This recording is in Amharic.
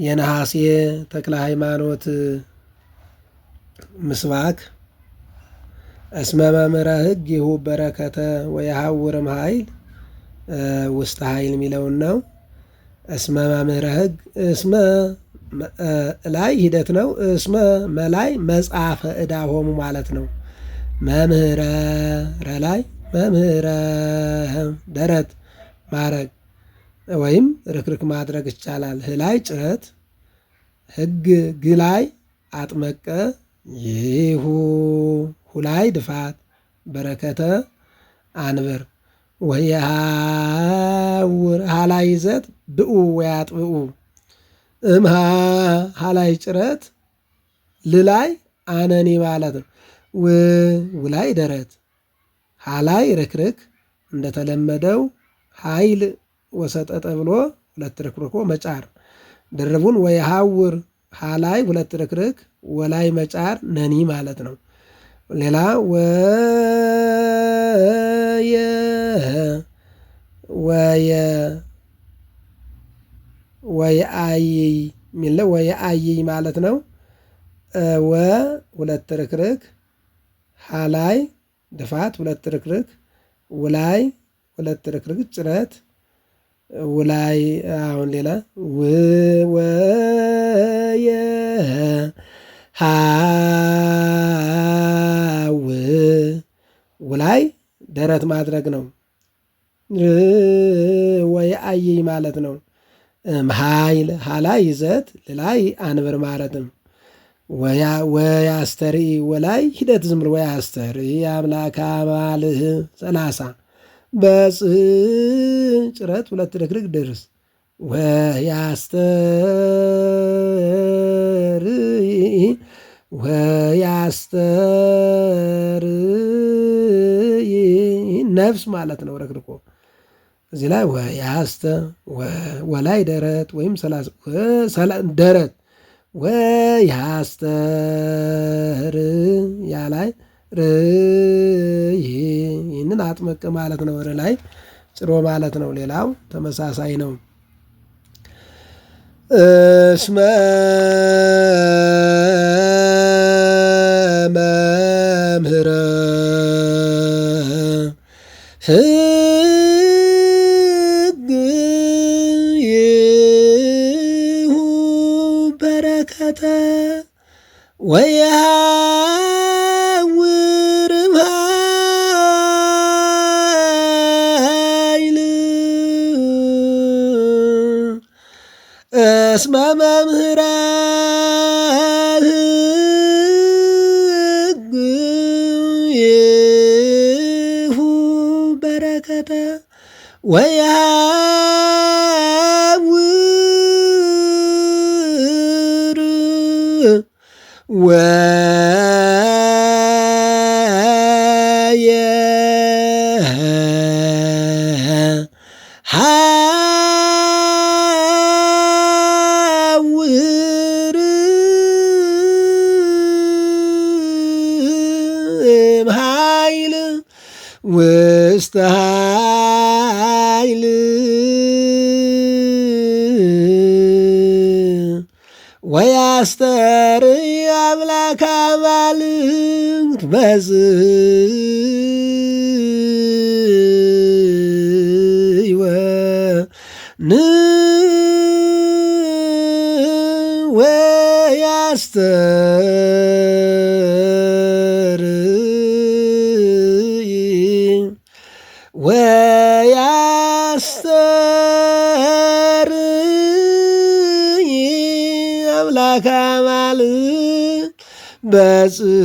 የነሐሴ ተክለ ሃይማኖት ምስባክ እስመ መምህረ ሕግ ይሁ በረከተ ወየሐውርም ኃይል ውስተ ኃይል የሚለውን ነው። እስመ መምህረ ሕግ እስመ ላይ ሂደት ነው። እስመ መላይ መጽሐፈ ዕዳሆሙ ማለት ነው። መምህረ ረላይ መምህረ ደረት ማረግ ወይም ርክርክ ማድረግ ይቻላል። ህላይ ጭረት ሕግ ግላይ አጥመቀ ይሁ ሁላይ ድፋት በረከተ አንብር ወየሐውር ሀላይ ይዘት ብኡ ወያጥብኡ እምሃ ሀላይ ጭረት ልላይ አነኒ ማለት ነው። ውላይ ደረት ሀላይ ርክርክ እንደተለመደው ኃይል ወሰጠጠ ብሎ ሁለት ርክርኮ መጫር ድርቡን ወየሐውር ሀላይ ሁለት ርክርክ ወላይ መጫር ነኒ ማለት ነው። ሌላ ወየአይይ የሚለው ወየአይይ ማለት ነው። ወ ሁለት ርክርክ ሀላይ ድፋት ሁለት ርክርክ ውላይ ሁለት ርክርክ ጭረት ውላይ አሁን ሌላ ወየ ሀው ውላይ ደረት ማድረግ ነው። ወየአይይ ማለት ነው። ኃይል ሀላይ ይዘት ልላይ አንብር ማለትም ወያስተርኢ ወላይ ሂደት ዝም ብሎ ወያስተርኢ አምላከ አማልህ 30 በጽህ ጭረት ሁለት ርክርክ ድርስ ወያስተርኢ ነፍስ ማለት ነው። ረክርኮ እዚህ ላይ ወላይ ደረት ወይም ደረት ወያስተር ያላይ ይህንን አጥመቅ ማለት ነው። ወደ ላይ ጭሮ ማለት ነው። ሌላው ተመሳሳይ ነው። እስመ መምህረ ሕግ ይሁ በረከተ ወየሐውርም ኃይል እስመ መምህረ ሕግ ይሁ በረከተ ወየሐውር ወየሐውር ኃይል ውስተ ኃይል ወያስተርኢ አምላከ አማልክት በጽሕወ ወያስተርኢ አምላከ አማልክት በጽሕወ